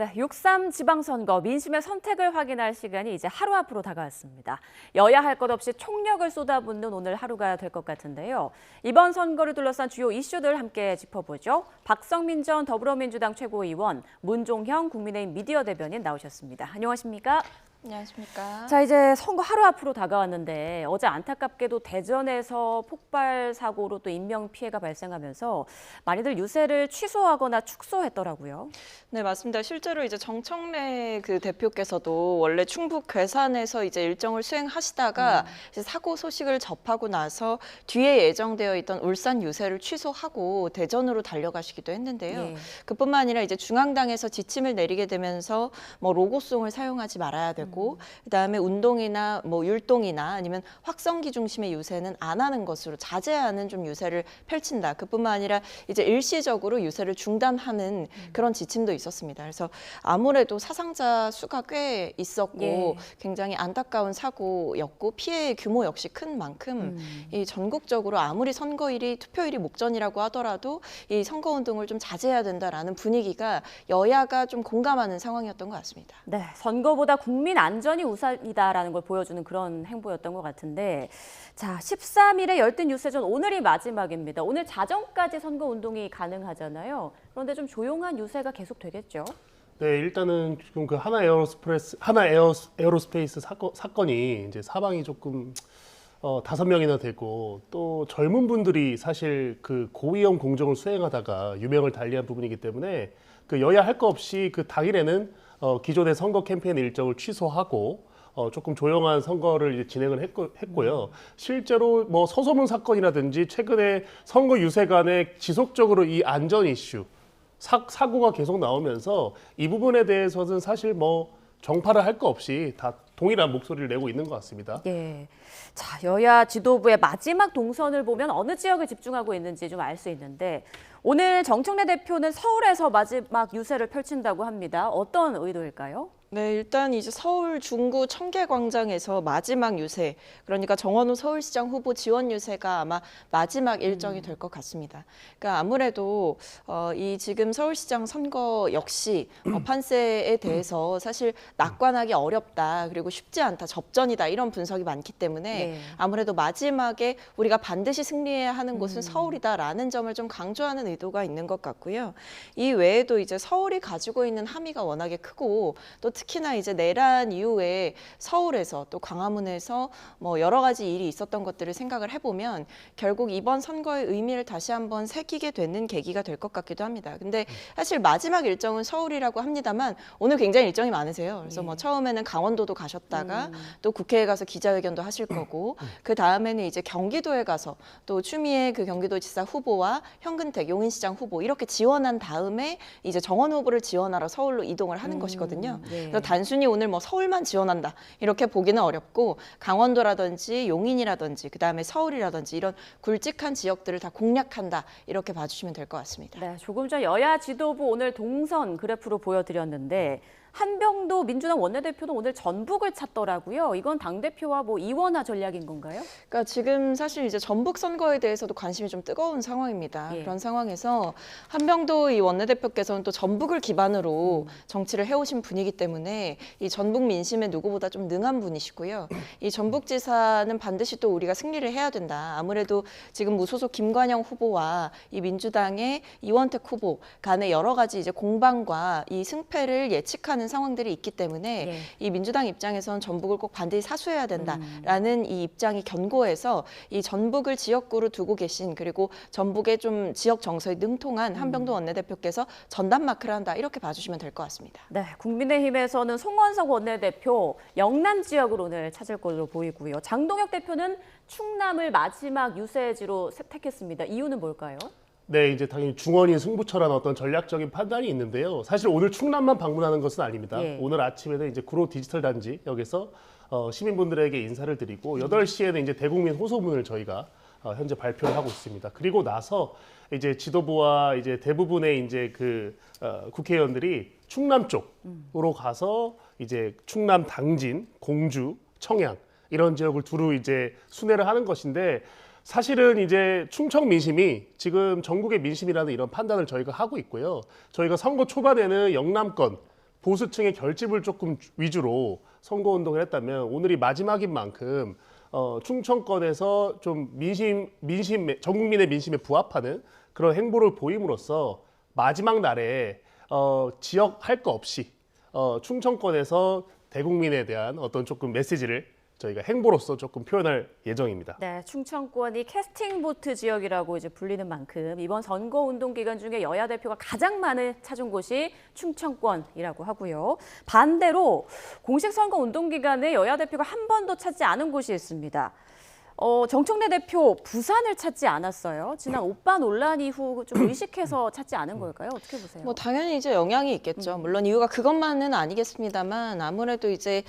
네, 6.3 지방선거 민심의 선택을 확인할 시간이 이제 하루 앞으로 다가왔습니다. 여야 할 것 없이 총력을 쏟아붓는 오늘 하루가 될 것 같은데요. 이번 선거를 둘러싼 주요 이슈들 함께 짚어보죠. 박성민 전 더불어민주당 최고위원, 문종형 국민의힘 미디어 대변인 나오셨습니다. 안녕하십니까? 안녕하십니까. 자, 이제 선거 하루 앞으로 다가왔는데 어제 안타깝게도 대전에서 폭발 사고로 또 인명 피해가 발생하면서 많이들 유세를 취소하거나 축소했더라고요. 네, 맞습니다. 실제로 이제 정청래 그 대표께서도 원래 충북 괴산에서 이제 일정을 수행하시다가 이제 사고 소식을 접하고 나서 뒤에 예정되어 있던 울산 유세를 취소하고 대전으로 달려가시기도 했는데요. 예. 그뿐만 아니라 이제 중앙당에서 지침을 내리게 되면서 뭐 로고송을 사용하지 말아야 되고 그다음에 운동이나 뭐 율동이나 아니면 확성기 중심의 유세는 안 하는 것으로 자제하는 좀 유세를 펼친다. 그뿐만 아니라 이제 일시적으로 유세를 중단하는 그런 지침도 있었습니다. 그래서 아무래도 사상자 수가 꽤 있었고 예. 굉장히 안타까운 사고였고 피해의 규모 역시 큰 만큼 이 전국적으로 아무리 선거일이 투표일이 목전이라고 하더라도 이 선거운동을 좀 자제해야 된다라는 분위기가 여야가 좀 공감하는 상황이었던 것 같습니다. 네, 선거보다 국민 안전이 우선이다라는 걸 보여주는 그런 행보였던 것 같은데, 자, 13일에 열띤 유세전 오늘이 마지막입니다. 오늘 자정까지 선거 운동이 가능하잖아요. 그런데 좀 조용한 유세가 계속 되겠죠? 네, 일단은 지금 그 에어로스페이스 사건이 이제 사망이 조금 5명이나 되고 또 젊은 분들이 사실 그 고위험 공정을 수행하다가 유명을 달리한 부분이기 때문에 그 여야 할 거 없이 그 당일에는 기존의 선거 캠페인 일정을 취소하고 조금 조용한 선거를 이제 진행을 했고요. 실제로 뭐 서소문 사건이라든지 최근에 선거 유세간에 지속적으로 이 안전 이슈 사고가 계속 나오면서 이 부분에 대해서는 사실 뭐 정파를 할 거 없이 다 동일한 목소리를 내고 있는 것 같습니다. 예. 자, 여야 지도부의 마지막 동선을 보면 어느 지역에 집중하고 있는지 좀 알 수 있는데 오늘 정청래 대표는 서울에서 마지막 유세를 펼친다고 합니다. 어떤 의도일까요? 네, 일단 이제 서울 중구 청계광장에서 마지막 유세, 그러니까 정원호 서울시장 후보 지원 유세가 아마 마지막 일정이 될 것 같습니다. 그러니까 아무래도 이 지금 서울시장 선거 역시 판세에 대해서 사실 낙관하기 어렵다, 그리고 쉽지 않다, 접전이다 이런 분석이 많기 때문에 네. 아무래도 마지막에 우리가 반드시 승리해야 하는 곳은 서울이다라는 점을 좀 강조하는 의도가 있는 것 같고요. 이 외에도 이제 서울이 가지고 있는 함의가 워낙에 크고 또 특히나 이제 내란 이후에 서울에서 또 광화문에서 뭐 여러 가지 일이 있었던 것들을 생각을 해보면 결국 이번 선거의 의미를 다시 한번 새기게 되는 계기가 될 것 같기도 합니다. 근데 사실 마지막 일정은 서울이라고 합니다만 오늘 굉장히 일정이 많으세요. 그래서 뭐 처음에는 강원도도 가셨다가 또 국회에 가서 기자회견도 하실 거고 그 다음에는 이제 경기도에 가서 또 추미애 그 경기도지사 후보와 현근택 용인시장 후보 이렇게 지원한 다음에 이제 정원 후보를 지원하러 서울로 이동을 하는 것이거든요. 네. 그래서 단순히 오늘 뭐 서울만 지원한다 이렇게 보기는 어렵고 강원도라든지 용인이라든지 그다음에 서울이라든지 이런 굵직한 지역들을 다 공략한다 이렇게 봐주시면 될 것 같습니다. 네, 조금 전 여야 지도부 오늘 동선 그래프로 보여드렸는데 한병도 민주당 원내대표도 오늘 전북을 찾더라고요. 이건 당대표와 뭐 이원화 전략인 건가요? 그러니까 지금 사실 이제 전북 선거에 대해서도 관심이 좀 뜨거운 상황입니다. 예. 그런 상황에서 한병도 이 원내대표께서는 또 전북을 기반으로 정치를 해오신 분이기 때문에 이 전북 민심에 누구보다 좀 능한 분이시고요. 이 전북지사는 반드시 또 우리가 승리를 해야 된다. 아무래도 지금 무소속 김관영 후보와 이 민주당의 이원택 후보 간의 여러 가지 이제 공방과 이 승패를 예측하는 상황들이 있기 때문에 예. 이 민주당 입장에선 전북을 꼭 반드시 사수해야 된다라는 이 입장이 견고해서 이 전북을 지역구로 두고 계신 그리고 전북의 좀 지역 정서에 능통한 한병도 원내대표께서 전담 마크를 한다 이렇게 봐주시면 될 것 같습니다. 네, 국민의힘에서는 송원석 원내대표 영남 지역을 오늘 찾을 걸로 보이고요. 장동혁 대표는 충남을 마지막 유세지로 택했습니다. 이유는 뭘까요? 네, 이제 당연히 중원이 승부처라는 어떤 전략적인 판단이 있는데요. 사실 오늘 충남만 방문하는 것은 아닙니다. 예. 오늘 아침에는 이제 구로 디지털 단지 여기서 시민분들에게 인사를 드리고 8시에는 이제 대국민 호소문을 저희가 현재 발표를 하고 있습니다. 그리고 나서 이제 지도부와 이제 대부분의 이제 그 국회의원들이 충남 쪽으로 가서 이제 충남 당진, 공주, 청양 이런 지역을 두루 이제 순회를 하는 것인데 사실은 이제 충청 민심이 지금 전국의 민심이라는 이런 판단을 저희가 하고 있고요. 저희가 선거 초반에는 영남권 보수층의 결집을 조금 위주로 선거운동을 했다면 오늘이 마지막인 만큼 충청권에서 좀 전 국민의 민심에 부합하는 그런 행보를 보임으로써 마지막 날에 지역 할 거 없이 충청권에서 대국민에 대한 어떤 조금 메시지를 저희가 행보로서 조금 표현할 예정입니다. 네, 충청권이 캐스팅 보트 지역이라고 이제 불리는 만큼 이번 선거 운동 기간 중에 여야 대표가 가장 많이 찾은 곳이 충청권이라고 하고요. 반대로 공식 선거 운동 기간에 여야 대표가 한 번도 찾지 않은 곳이 있습니다. 정청래 대표 부산을 찾지 않았어요. 지난 오빠 논란 이후 좀 의식해서 찾지 않은 걸까요? 어떻게 보세요? 뭐 당연히 이제 영향이 있겠죠. 물론 이유가 그것만은 아니겠습니다만 아무래도 이제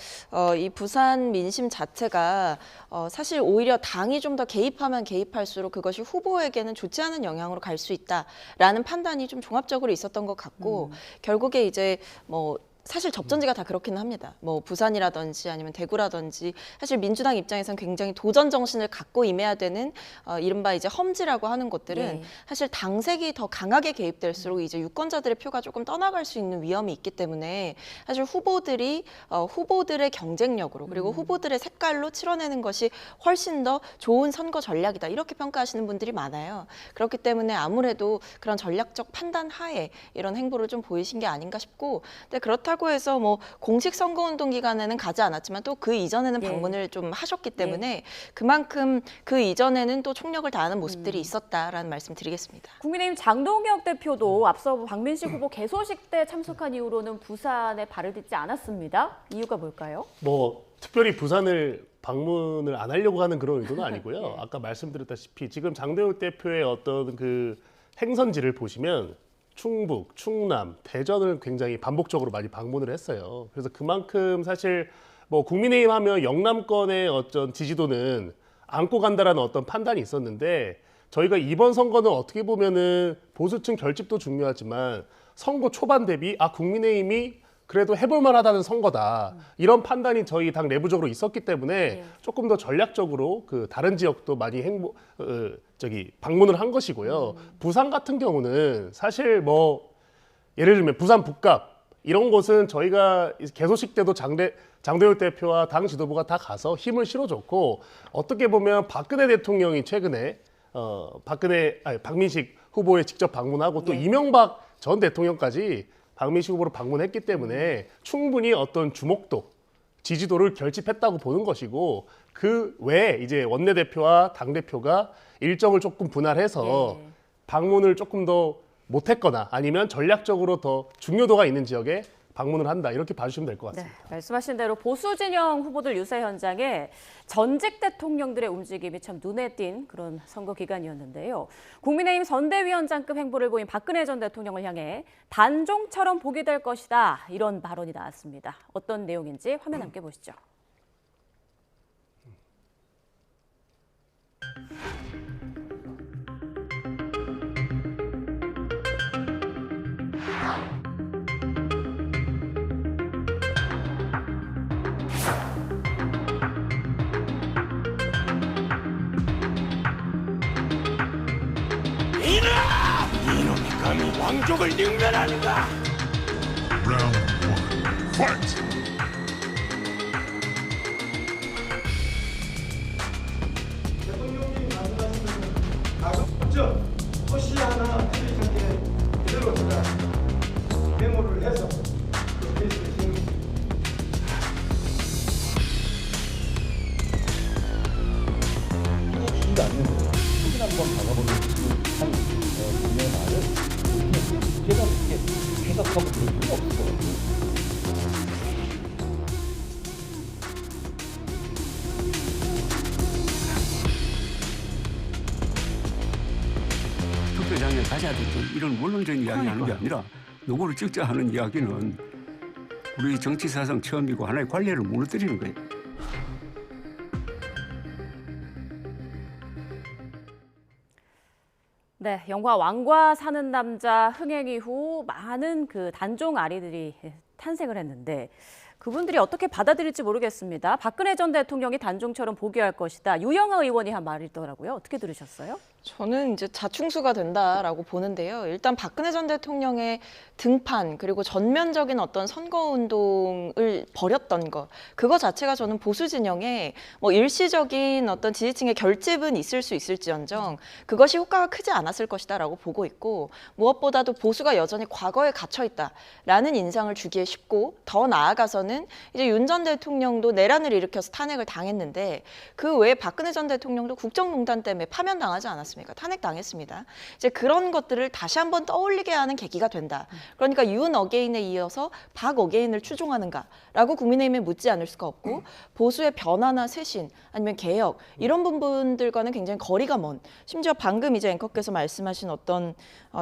이 부산 민심 자체가 사실 오히려 당이 좀 더 개입하면 개입할수록 그것이 후보에게는 좋지 않은 영향으로 갈 수 있다라는 판단이 좀 종합적으로 있었던 것 같고 결국에 이제 뭐 사실 접전지가 다 그렇기는 합니다. 뭐 부산이라든지 아니면 대구라든지 사실 민주당 입장에서는 굉장히 도전 정신을 갖고 임해야 되는 이른바 이제 험지라고 하는 곳들은 네. 사실 당색이 더 강하게 개입될수록 이제 유권자들의 표가 조금 떠나갈 수 있는 위험이 있기 때문에 사실 후보들이 후보들의 경쟁력으로 그리고 후보들의 색깔로 치러내는 것이 훨씬 더 좋은 선거 전략이다 이렇게 평가하시는 분들이 많아요. 그렇기 때문에 아무래도 그런 전략적 판단 하에 이런 행보를 좀 보이신 게 아닌가 싶고, 근데 그렇다고 해서 뭐 공식 선거운동 기간에는 가지 않았지만 또 그 이전에는 예. 방문을 좀 하셨기 때문에 그만큼 그 이전에는 또 총력을 다하는 모습들이 있었다라는 말씀 드리겠습니다. 국민의힘 장동혁 대표도 앞서 박민식 후보 개소식 때 참석한 이후로는 부산에 발을 딛지 않았습니다. 이유가 뭘까요? 뭐 특별히 부산을 방문을 안 하려고 하는 그런 의도는 아니고요. 아까 말씀드렸다시피 지금 장동혁 대표의 어떤 그 행선지를 보시면 충북, 충남, 대전을 굉장히 반복적으로 많이 방문을 했어요. 그래서 그만큼 사실 뭐 국민의힘 하면 영남권의 어떤 지지도는 안고 간다라는 어떤 판단이 있었는데 저희가 이번 선거는 어떻게 보면은 보수층 결집도 중요하지만 선거 초반 대비 국민의힘이 그래도 해볼 만하다는 선거다. 이런 판단이 저희 당 내부적으로 있었기 때문에 조금 더 전략적으로 그 다른 지역도 많이 방문을 한 것이고요. 부산 같은 경우는 사실 뭐 예를 들면 부산 북갑 이런 곳은 저희가 개소식 때도 장동혁 대표와 당 지도부가 다 가서 힘을 실어줬고 어떻게 보면 박근혜 대통령이 최근에 박민식 후보에 직접 방문하고 또 이명박 전 대통령까지 박민식 후보로 방문했기 때문에 충분히 어떤 주목도, 지지도를 결집했다고 보는 것이고 그 외에 이제 원내대표와 당대표가 일정을 조금 분할해서 방문을 조금 더 못했거나 아니면 전략적으로 더 중요도가 있는 지역에 방문을 한다 이렇게 봐주시면 될 것 같습니다. 네, 말씀하신 대로 보수 진영 후보들 유세 현장에 전직 대통령들의 움직임이 참 눈에 띈 그런 선거 기간이었는데요. 국민의힘 선대위원장급 행보를 보인 박근혜 전 대통령을 향해 단종처럼 보게 될 것이다 이런 발언이 나왔습니다. 어떤 내용인지 화면 함께 보시죠. 이놈이 감히 왕족을 능멸하는가? Round one, fight! 대통령님 말씀하시는 가급적 허시 하나 틀리셨게 그대로 제가 메모를 해서 그렇게 해주신 주지도 않는 거예요. 한번 박아보는 분의 말을 제가 그렇게 해석하고 그럴 수는 없을 것 같아요. 투표장에 가자 됐든 이런 원론적인 이야기 하는 게 아니라 요거를 찍자 하는 이야기는 우리 정치 사상 처음이고 하나의 관례를 무너뜨리는 거예요. 네, 영화 왕과 사는 남자 흥행 이후 많은 그 단종 아리들이 탄생을 했는데 그분들이 어떻게 받아들일지 모르겠습니다. 박근혜 전 대통령이 단종처럼 복귀할 것이다. 유영하 의원이 한 말이더라고요. 어떻게 들으셨어요? 저는 이제 자충수가 된다라고 보는데요. 일단 박근혜 전 대통령의 등판 그리고 전면적인 어떤 선거운동을 벌였던 것, 그거 자체가 저는 보수 진영에 뭐 일시적인 어떤 지지층의 결집은 있을 수 있을지언정 그것이 효과가 크지 않았을 것이다라고 보고 있고, 무엇보다도 보수가 여전히 과거에 갇혀 있다라는 인상을 주기에 쉽고, 더 나아가서는 이제 윤 전 대통령도 내란을 일으켜서 탄핵을 당했는데 그 외에 박근혜 전 대통령도 국정농단 때문에 파면당하지 않았습니까? 탄핵당했습니다. 이제 그런 것들을 다시 한번 떠올리게 하는 계기가 된다. 그러니까 윤 어게인에 이어서 박 어게인을 추종하는가라고 국민의힘에 묻지 않을 수가 없고, 보수의 변화나 쇄신 아니면 개혁 이런 부분들과는 굉장히 거리가 먼, 심지어 방금 이제 앵커께서 말씀하신 어떤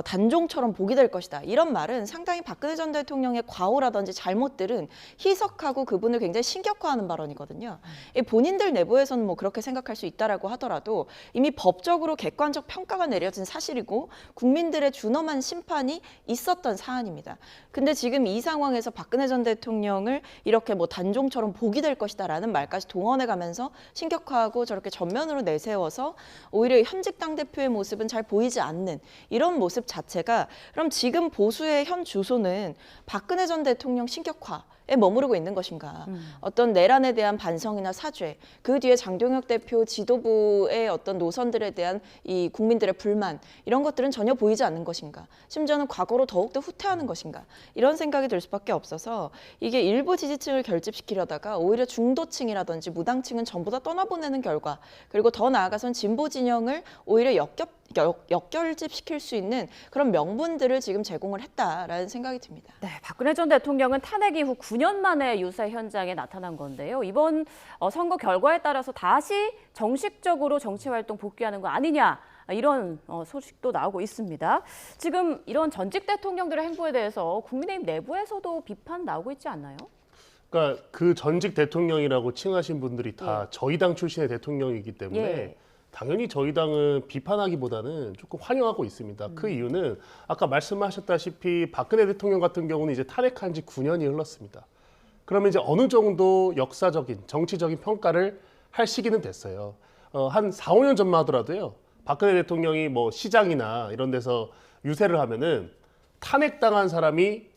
단종처럼 복이 될 것이다 이런 말은 상당히 박근혜 전 대통령의 과오라든지 잘못들은 희석하고 그분을 굉장히 신격화하는 발언이거든요. 본인들 내부에서는 뭐 그렇게 생각할 수 있다라고 하더라도 이미 법적으로 객관적 평가가 내려진 사실이고 국민들의 준엄한 심판이 있었던 사안입니다. 근데 지금 이 상황에서 박근혜 전 대통령을 이렇게 뭐 단종처럼 복이 될 것이다라는 말까지 동원해 가면서 신격화하고 저렇게 전면으로 내세워서 오히려 현직 당대표의 모습은 잘 보이지 않는 이런 모습 자체가, 그럼 지금 보수의 현 주소는 박근혜 전 대통령 신격화에 머무르고 있는 것인가? 어떤 내란에 대한 반성이나 사죄, 그 뒤에 장동혁 대표 지도부의 어떤 노선들에 대한 이 국민들의 불만, 이런 것들은 전혀 보이지 않는 것인가? 심지어는 과거로 더욱더 후퇴하는 것인가? 이런 생각이 들 수밖에 없어서 이게 일부 지지층을 결집시키려다가 오히려 중도층이라든지 무당층은 전부 다 떠나보내는 결과, 그리고 더 나아가선 진보 진영을 오히려 역결집시킬 수 있는 그런 명분들을 지금 제공을 했다라는 생각이 듭니다. 네, 박근혜 전 대통령은 탄핵 이후 9년 만에 유세 현장에 나타난 건데요. 이번 선거 결과에 따라서 다시 정식적으로 정치활동 복귀하는 거 아니냐, 이런 소식도 나오고 있습니다. 지금 이런 전직 대통령들의 행보에 대해서 국민의힘 내부에서도 비판 나오고 있지 않나요? 그러니까 그 전직 대통령이라고 칭하신 분들이 다 저희 당 출신의 대통령이기 때문에 예. 당연히 저희 당은 비판하기보다는 조금 환영하고 있습니다. 그 이유는 아까 말씀하셨다시피 박근혜 대통령 같은 경우는 이제 탄핵한 지 9년이 흘렀습니다. 그러면 이제 어느 정도 역사적인 정치적인 평가를 할 시기는 됐어요. 한 4, 5년 전만 하더라도요. 박근혜 대통령이 뭐 시장이나 이런 데서 유세를 하면은 탄핵당한 사람이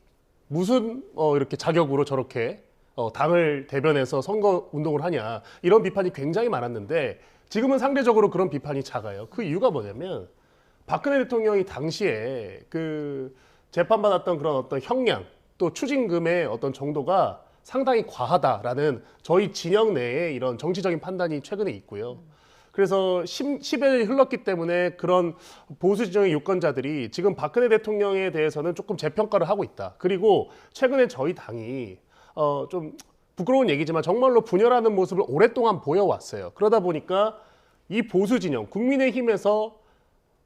무슨 이렇게 자격으로 저렇게 당을 대변해서 선거 운동을 하냐, 이런 비판이 굉장히 많았는데 지금은 상대적으로 그런 비판이 작아요. 그 이유가 뭐냐면 박근혜 대통령이 당시에 그 재판받았던 그런 어떤 형량 또 추징금의 어떤 정도가 상당히 과하다라는 저희 진영 내에 이런 정치적인 판단이 최근에 있고요. 그래서 10여 년이 흘렀기 때문에 그런 보수 진영의 유권자들이 지금 박근혜 대통령에 대해서는 조금 재평가를 하고 있다. 그리고 최근에 저희 당이 좀 부끄러운 얘기지만 정말로 분열하는 모습을 오랫동안 보여왔어요. 그러다 보니까 이 보수 진영, 국민의힘에서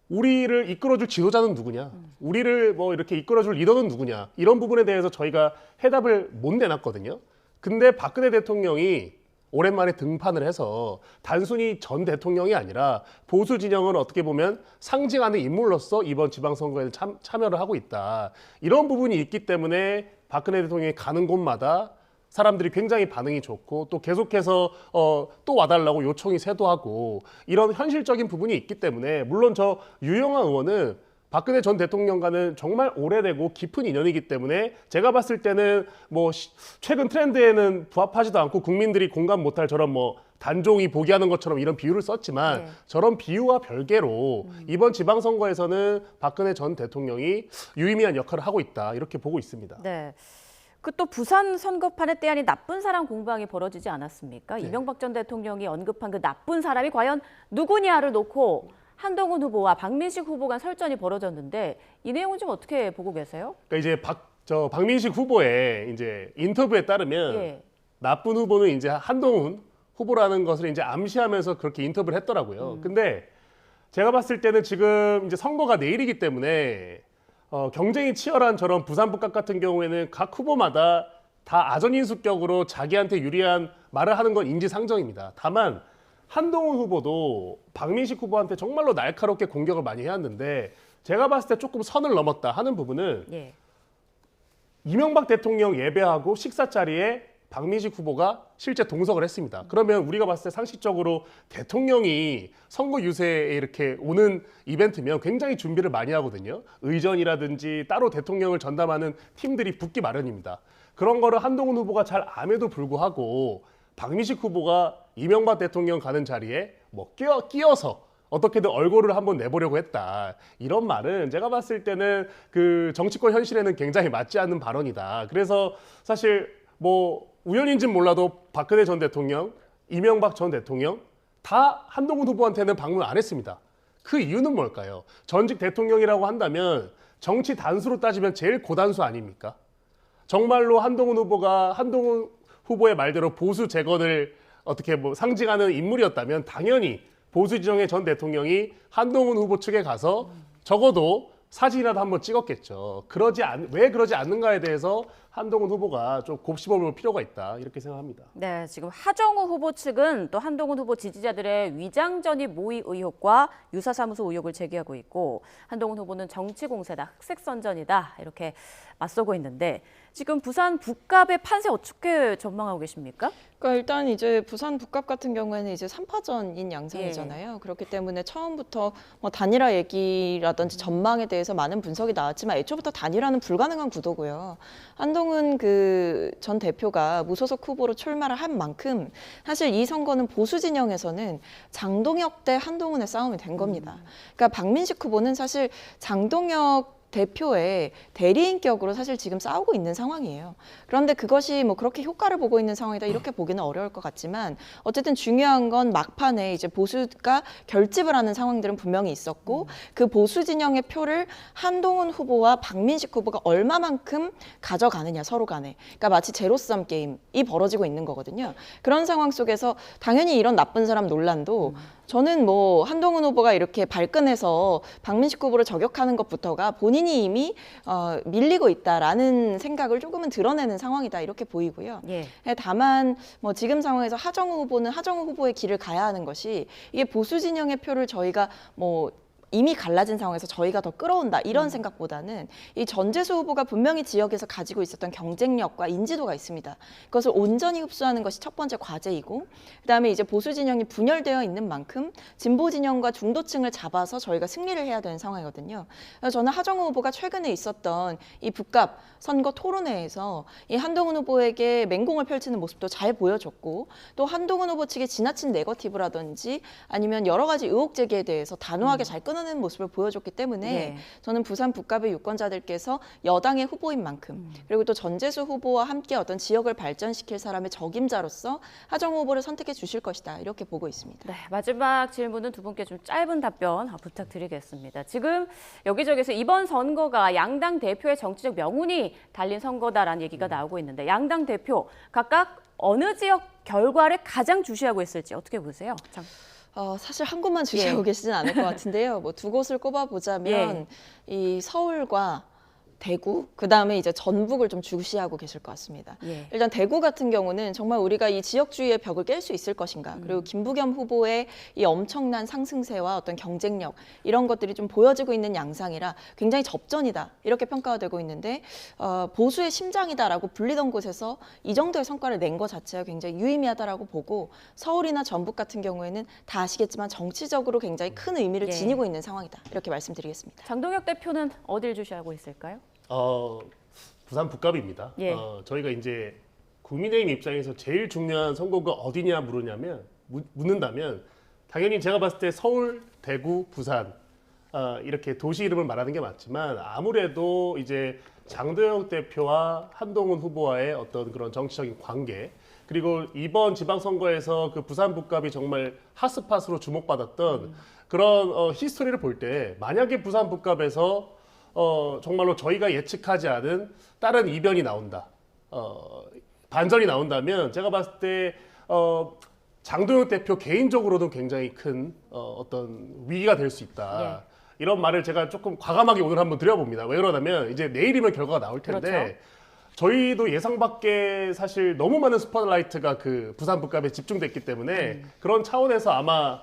우리를 이끌어줄 지도자는 누구냐, 우리를 뭐 이렇게 이끌어줄 리더는 누구냐, 이런 부분에 대해서 저희가 해답을 못 내놨거든요. 근데 박근혜 대통령이 오랜만에 등판을 해서 단순히 전 대통령이 아니라 보수 진영을 어떻게 보면 상징하는 인물로서 이번 지방선거에 참여를 하고 있다. 이런 부분이 있기 때문에 박근혜 대통령이 가는 곳마다 사람들이 굉장히 반응이 좋고 또 계속해서 또 와달라고 요청이 쇄도하고 이런 현실적인 부분이 있기 때문에, 물론 저 유영하 의원은 박근혜 전 대통령과는 정말 오래되고 깊은 인연이기 때문에 제가 봤을 때는 뭐 최근 트렌드에는 부합하지도 않고 국민들이 공감 못할 저런 뭐 단종이 복귀하는 것처럼 이런 비유를 썼지만 네. 저런 비유와 별개로 이번 지방선거에서는 박근혜 전 대통령이 유의미한 역할을 하고 있다, 이렇게 보고 있습니다. 네. 그 또 부산 선거판에 때 아닌 나쁜 사람 공방이 벌어지지 않았습니까? 이명박 전 대통령이 언급한 그 나쁜 사람이 과연 누구냐를 놓고 한동훈 후보와 박민식 후보 간 설전이 벌어졌는데 이 내용은 좀 어떻게 보고 계세요? 그러니까 이제 박민식 후보의 이제 인터뷰에 따르면 예. 나쁜 후보는 이제 한동훈 후보라는 것을 이제 암시하면서 그렇게 인터뷰를 했더라고요. 근데 제가 봤을 때는 지금 이제 선거가 내일이기 때문에 경쟁이 치열한 저런 부산 북각 같은 경우에는 각 후보마다 다 아전인수격으로 자기한테 유리한 말을 하는 건 인지상정입니다. 다만 한동훈 후보도 박민식 후보한테 정말로 날카롭게 공격을 많이 해왔는데 제가 봤을 때 조금 선을 넘었다 하는 부분은 예. 이명박 대통령 예배하고 식사 자리에 박민식 후보가 실제 동석을 했습니다. 그러면 우리가 봤을 때 상식적으로 대통령이 선거 유세에 이렇게 오는 이벤트면 굉장히 준비를 많이 하거든요. 의전이라든지 따로 대통령을 전담하는 팀들이 붙기 마련입니다. 그런 거를 한동훈 후보가 잘 암에도 불구하고 박민식 후보가 이명박 대통령 가는 자리에 뭐 끼어서 어떻게든 얼굴을 한번 내보려고 했다. 이런 말은 제가 봤을 때는 그 정치권 현실에는 굉장히 맞지 않는 발언이다. 그래서 사실 뭐 우연인지는 몰라도 박근혜 전 대통령, 이명박 전 대통령 다 한동훈 후보한테는 방문 안 했습니다. 그 이유는 뭘까요? 전직 대통령이라고 한다면 정치 단수로 따지면 제일 고단수 아닙니까? 정말로 한동훈 후보의 말대로 보수 재건을 어떻게 뭐 상징하는 인물이었다면 당연히 보수 진영의 전 대통령이 한동훈 후보 측에 가서 적어도 사진이라도 한번 찍었겠죠. 왜 그러지 않는가에 대해서 한동훈 후보가 좀 곱씹어볼 필요가 있다 이렇게 생각합니다. 네, 지금 하정우 후보 측은 또 한동훈 후보 지지자들의 위장전입 모의 의혹과 유사사무소 의혹을 제기하고 있고 한동훈 후보는 정치 공세다, 흑색 선전이다 이렇게 맞서고 있는데 지금 부산 북갑의 판세 어떻게 전망하고 계십니까? 그러니까 일단 이제 부산 북갑 같은 경우에는 이제 3파전인 양상이잖아요. 그렇기 때문에 처음부터 뭐 단일화 얘기라든지 전망에 대해서 많은 분석이 나왔지만 애초부터 단일화는 불가능한 구도고요. 한동훈 그 전 대표가 무소속 후보로 출마를 한 만큼 사실 이 선거는 보수 진영에서는 장동혁 대 한동훈의 싸움이 된 겁니다. 그러니까 박민식 후보는 사실 장동혁 대표의 대리인격으로 사실 지금 싸우고 있는 상황이에요. 그런데 그것이 뭐 그렇게 효과를 보고 있는 상황이다 이렇게 보기는 어려울 것 같지만 어쨌든 중요한 건 막판에 이제 보수가 결집을 하는 상황들은 분명히 있었고 그 보수 진영의 표를 한동훈 후보와 박민식 후보가 얼마만큼 가져가느냐 서로 간에. 그러니까 마치 제로섬 게임이 벌어지고 있는 거거든요. 그런 상황 속에서 당연히 이런 나쁜 사람 논란도 저는 뭐 한동훈 후보가 이렇게 발끈해서 박민식 후보를 저격하는 것부터가 본인이 이미 밀리고 있다라는 생각을 조금은 드러내는 상황이다 이렇게 보이고요. 예. 다만 뭐 지금 상황에서 하정우 후보는 하정우 후보의 길을 가야 하는 것이 이게 보수 진영의 표를 저희가 뭐 이미 갈라진 상황에서 저희가 더 끌어온다 이런 생각보다는 이 전재수 후보가 분명히 지역에서 가지고 있었던 경쟁력과 인지도가 있습니다. 그것을 온전히 흡수하는 것이 첫 번째 과제이고 그다음에 이제 보수 진영이 분열되어 있는 만큼 진보 진영과 중도층을 잡아서 저희가 승리를 해야 되는 상황이거든요. 그래서 저는 하정우 후보가 최근에 있었던 이 북갑 선거 토론회에서 이 한동훈 후보에게 맹공을 펼치는 모습도 잘 보여줬고 또 한동훈 후보 측의 지나친 네거티브라든지 아니면 여러 가지 의혹 제기에 대해서 단호하게 잘 끊어내는 모습을 보여줬기 때문에 네. 저는 부산 북갑의 유권자들께서 여당의 후보인 만큼 그리고 또 전재수 후보와 함께 어떤 지역을 발전시킬 사람의 적임자로서 하정우 후보를 선택해 주실 것이다 이렇게 보고 있습니다. 네, 마지막 질문은 두 분께 좀 짧은 답변 부탁드리겠습니다. 지금 여기저기서 이번 선거가 양당 대표의 정치적 명운이 달린 선거다라는 얘기가 나오고 있는데 양당 대표 각각 어느 지역 결과를 가장 주시하고 있을지 어떻게 보세요? 사실 한 곳만 주시하고 계시진 않을 것 같은데요. 뭐 두 곳을 꼽아보자면 이 서울과 대구, 그다음에 이제 전북을 좀 주시하고 계실 것 같습니다. 예. 일단 대구 같은 경우는 정말 우리가 이 지역주의의 벽을 깰 수 있을 것인가. 그리고 김부겸 후보의 이 엄청난 상승세와 어떤 경쟁력 이런 것들이 좀 보여지고 있는 양상이라 굉장히 접전이다. 이렇게 평가가 되고 있는데 보수의 심장이다라고 불리던 곳에서 이 정도의 성과를 낸 것 자체가 굉장히 유의미하다라고 보고 서울이나 전북 같은 경우에는 다 아시겠지만 정치적으로 굉장히 큰 의미를 예. 지니고 있는 상황이다. 이렇게 말씀드리겠습니다. 장동혁 대표는 어딜 주시하고 있을까요? 부산 북갑입니다. 예. 저희가 이제 국민의힘 입장에서 제일 중요한 선거가 어디냐 묻는다면 당연히 제가 봤을 때 서울, 대구, 부산 이렇게 도시 이름을 말하는 게 맞지만 아무래도 이제 장동혁 대표와 한동훈 후보와의 어떤 그런 정치적인 관계 그리고 이번 지방선거에서 그 부산 북갑이 정말 핫스팟으로 주목받았던 그런 히스토리를 볼 때 만약에 부산 북갑에서 정말로 저희가 예측하지 않은 다른 이변이 나온다. 반전이 나온다면 제가 봤을 때 장동혁 대표 개인적으로도 굉장히 큰 어떤 위기가 될 수 있다. 이런 말을 제가 조금 과감하게 오늘 한번 드려봅니다. 왜 그러냐면 이제 내일이면 결과가 나올 텐데 그렇죠. 저희도 예상 밖에 사실 너무 많은 스포트라이트가 그 부산 북갑에 집중됐기 때문에 그런 차원에서 아마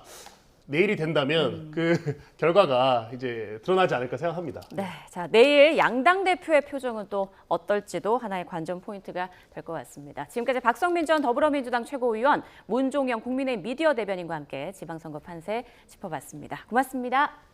내일이 된다면 그 결과가 이제 드러나지 않을까 생각합니다. 네, 자 내일 양당 대표의 표정은 또 어떨지도 하나의 관전 포인트가 될 것 같습니다. 지금까지 박성민 전 더불어민주당 최고위원, 문종영 국민의힘 미디어 대변인과 함께 지방선거 판세 짚어봤습니다. 고맙습니다.